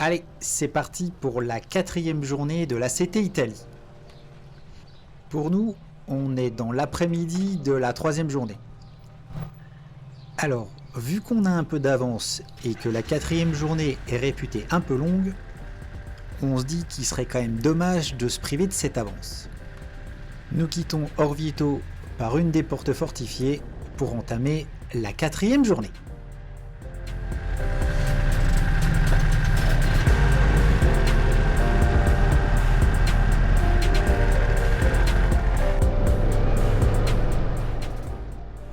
Allez, c'est parti pour la 4e journée de la CT Italie. Pour nous, on est dans l'après-midi de la 3e journée. Alors, vu qu'on a un peu d'avance et que la 4e journée est réputée un peu longue, on se dit qu'il serait quand même dommage de se priver de cette avance. Nous quittons Orvieto par une des portes fortifiées pour entamer la 4e journée.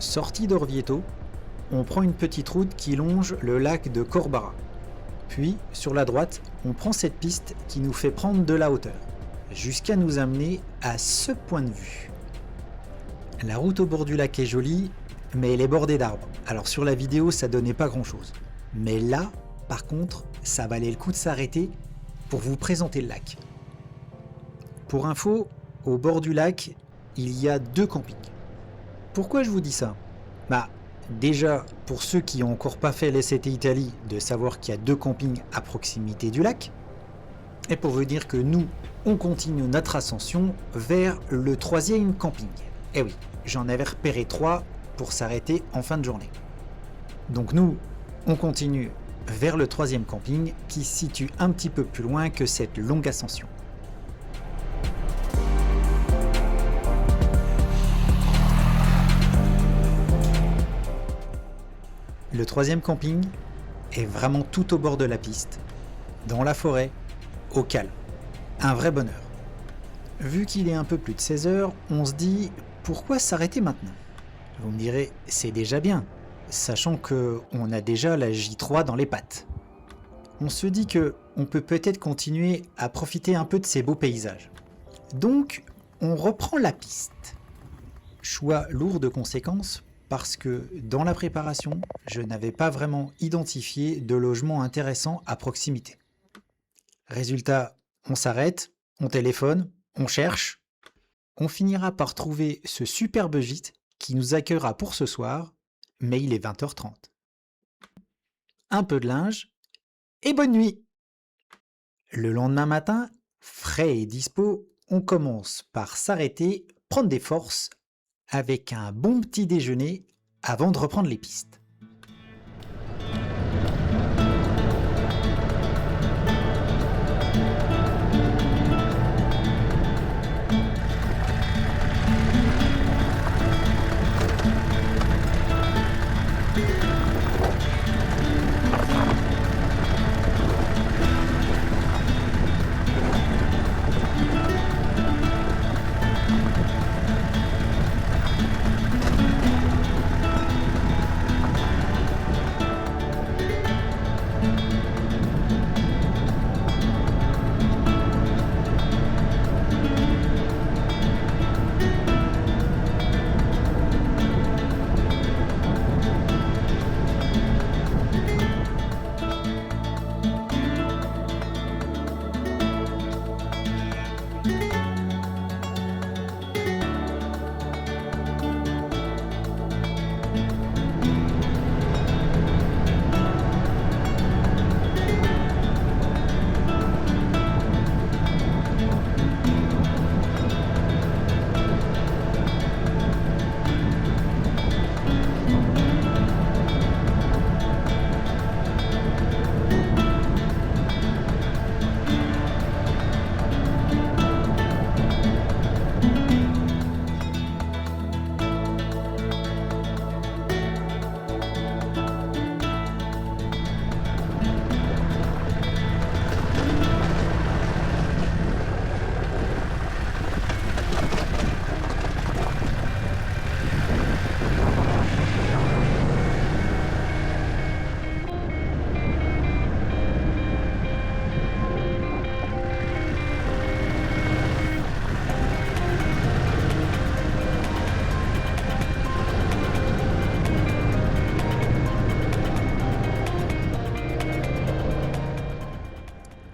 Sorti d'Orvieto, on prend une petite route qui longe le lac de Corbara. Puis, sur la droite, on prend cette piste qui nous fait prendre de la hauteur, jusqu'à nous amener à ce point de vue. La route au bord du lac est jolie, mais elle est bordée d'arbres. Alors sur la vidéo, ça donnait pas grand chose. Mais là, par contre, ça valait le coup de s'arrêter pour vous présenter le lac. Pour info, au bord du lac, il y a 2 campings. Pourquoi je vous dis ça ? Déjà, pour ceux qui n'ont encore pas fait l'SCT Italie, de savoir qu'il y a 2 campings à proximité du lac. Et pour vous dire que nous, on continue notre ascension vers le 3e camping. Et oui, j'en avais repéré 3 pour s'arrêter en fin de journée. Donc nous, on continue vers le 3e camping qui se situe un petit peu plus loin que cette longue ascension. Le 3e camping est vraiment tout au bord de la piste, dans la forêt, au calme. Un vrai bonheur. Vu qu'il est un peu plus de 16 h, on se dit pourquoi s'arrêter maintenant ? Vous me direz, c'est déjà bien, sachant qu'on a déjà la J3 dans les pattes. On se dit que on peut peut-être continuer à profiter un peu de ces beaux paysages. Donc, on reprend la piste. Choix lourd de conséquences, parce que dans la préparation, je n'avais pas vraiment identifié de logement intéressant à proximité. Résultat, on s'arrête, on téléphone, on cherche. On finira par trouver ce superbe gîte qui nous accueillera pour ce soir, mais il est 20h30. Un peu de linge, et bonne nuit! Le lendemain matin, frais et dispo, on commence par s'arrêter, prendre des forces, avec un bon petit déjeuner avant de reprendre les pistes.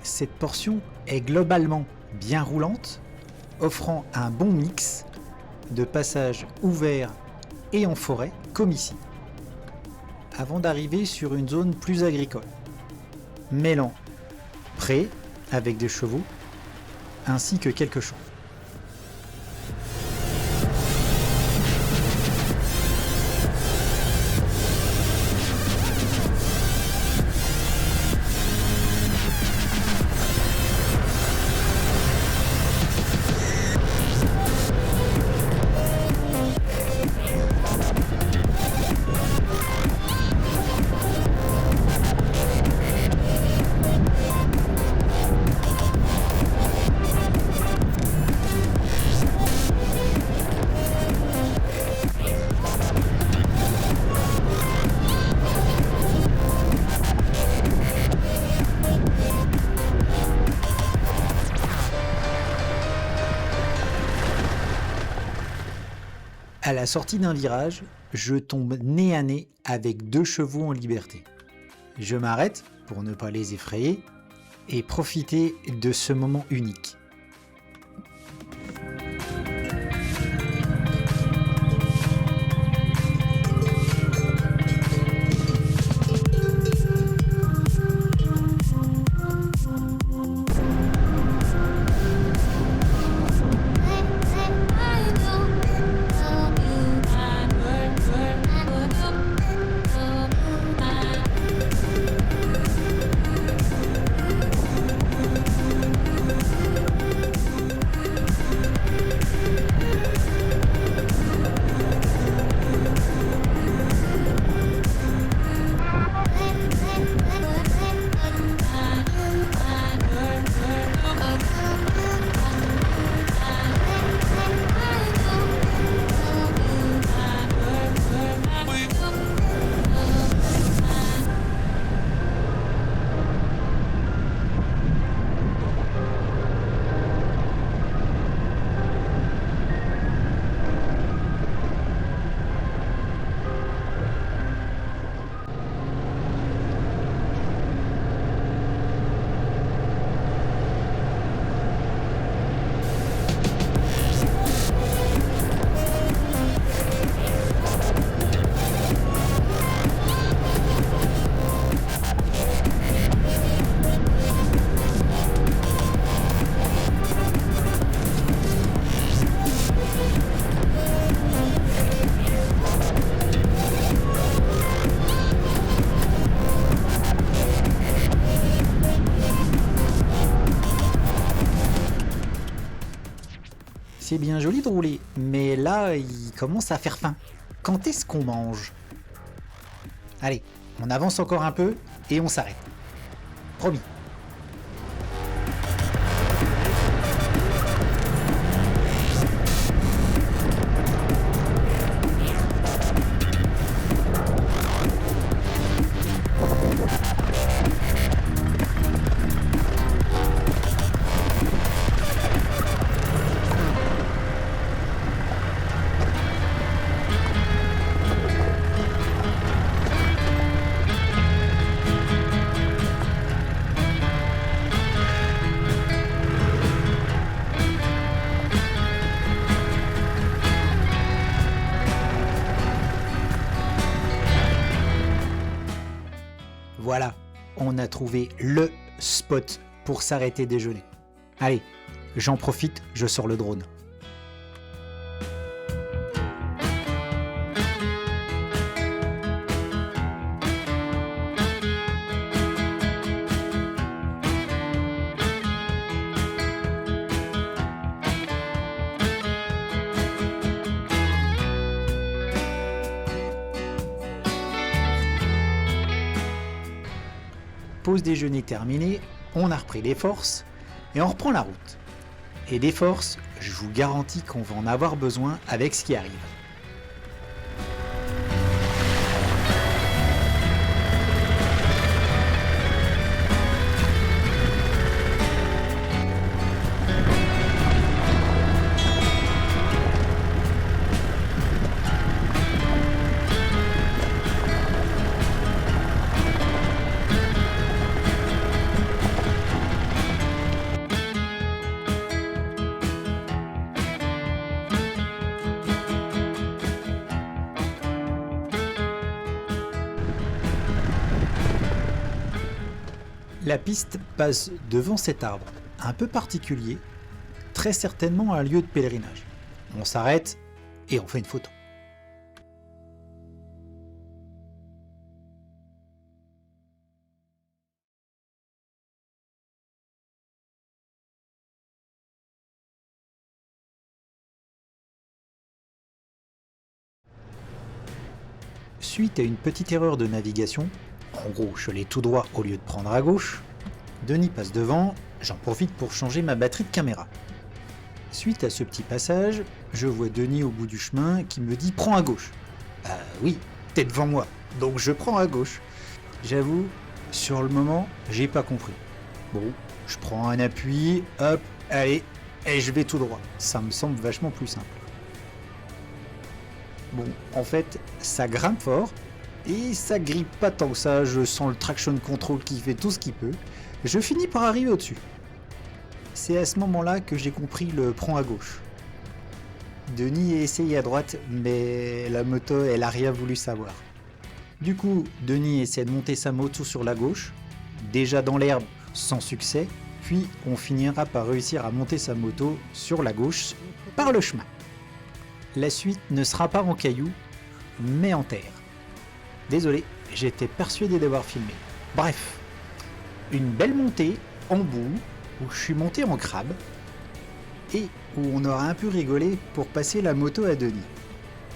Cette portion est globalement bien roulante, offrant un bon mix de passages ouverts et en forêt, comme ici, avant d'arriver sur une zone plus agricole, mêlant prés avec des chevaux, ainsi que quelques champs. À la sortie d'un virage, je tombe nez à nez avec 2 chevaux en liberté. Je m'arrête pour ne pas les effrayer et profiter de ce moment unique. C'est bien joli de rouler, mais là, il commence à faire faim. Quand est-ce qu'on mange? Allez, on avance encore un peu et on s'arrête. Promis. Voilà, on a trouvé le spot pour s'arrêter déjeuner. Allez, j'en profite, je sors le drone. Pause déjeuner terminée, on a repris les forces et on reprend la route. Et des forces, je vous garantis qu'on va en avoir besoin avec ce qui arrive. La piste passe devant cet arbre, un peu particulier, très certainement un lieu de pèlerinage. On s'arrête et on fait une photo. Suite à une petite erreur de navigation, en gros je l'ai tout droit au lieu de prendre à gauche, Denis passe devant, j'en profite pour changer ma batterie de caméra. Suite à ce petit passage, je vois Denis au bout du chemin qui me dit « Prends à gauche ». Bah oui, t'es devant moi, donc je prends à gauche. J'avoue, sur le moment, j'ai pas compris. Bon, je prends un appui, hop, allez, et je vais tout droit. Ça me semble vachement plus simple. Bon, en fait, ça grimpe fort, et ça grippe pas tant que ça, je sens le traction control qui fait tout ce qu'il peut. Je finis par arriver au-dessus. C'est à ce moment-là que j'ai compris le prends à gauche. Denis a essayé à droite, mais la moto, elle a rien voulu savoir. Du coup, Denis essaie de monter sa moto sur la gauche, déjà dans l'herbe, sans succès, puis on finira par réussir à monter sa moto sur la gauche, par le chemin. La suite ne sera pas en cailloux, mais en terre. Désolé, j'étais persuadé d'avoir filmé. Bref, une belle montée en bout, où je suis monté en crabe, et où on aura un peu rigolé pour passer la moto à Denis.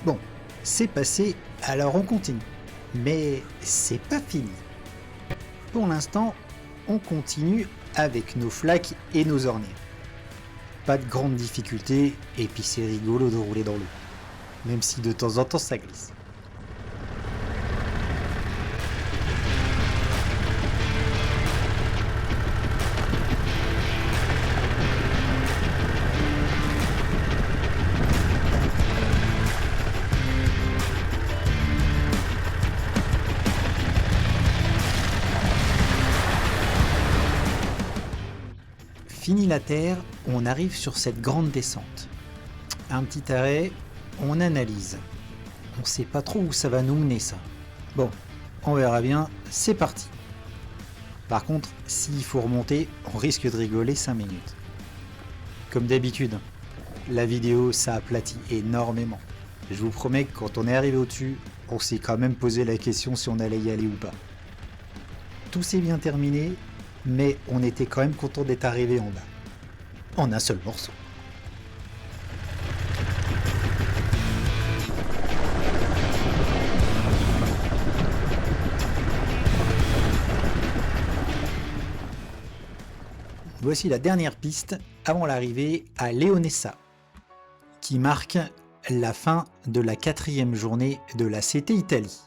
Bon, c'est passé, alors on continue. Mais c'est pas fini. Pour l'instant, on continue avec nos flaques et nos ornières. Pas de grande difficulté, et puis c'est rigolo de rouler dans l'eau. Même si de temps en temps ça glisse. Fini la terre, on arrive sur cette grande descente. Un petit arrêt, on analyse. On sait pas trop où ça va nous mener ça. Bon, on verra bien, c'est parti. Par contre, s'il faut remonter, on risque de rigoler 5 minutes. Comme d'habitude, la vidéo ça aplatit énormément. Je vous promets que quand on est arrivé au-dessus, on s'est quand même posé la question si on allait y aller ou pas. Tout s'est bien terminé, mais on était quand même content d'être arrivé en bas. En un seul morceau. Voici la dernière piste avant l'arrivée à Leonessa, qui marque la fin de la 4e journée de la CT Italie.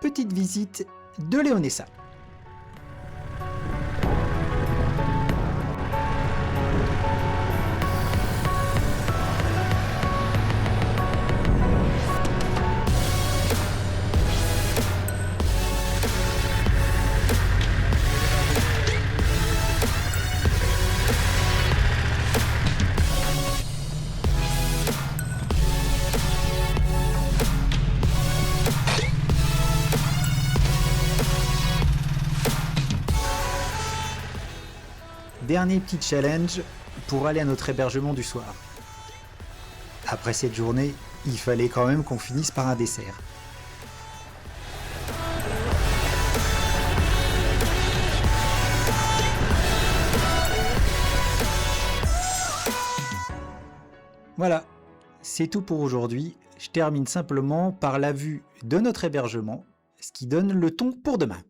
Petite visite de Leonessa. Dernier petit challenge pour aller à notre hébergement du soir. Après cette journée, il fallait quand même qu'on finisse par un dessert. Voilà, c'est tout pour aujourd'hui. Je termine simplement par la vue de notre hébergement, ce qui donne le ton pour demain.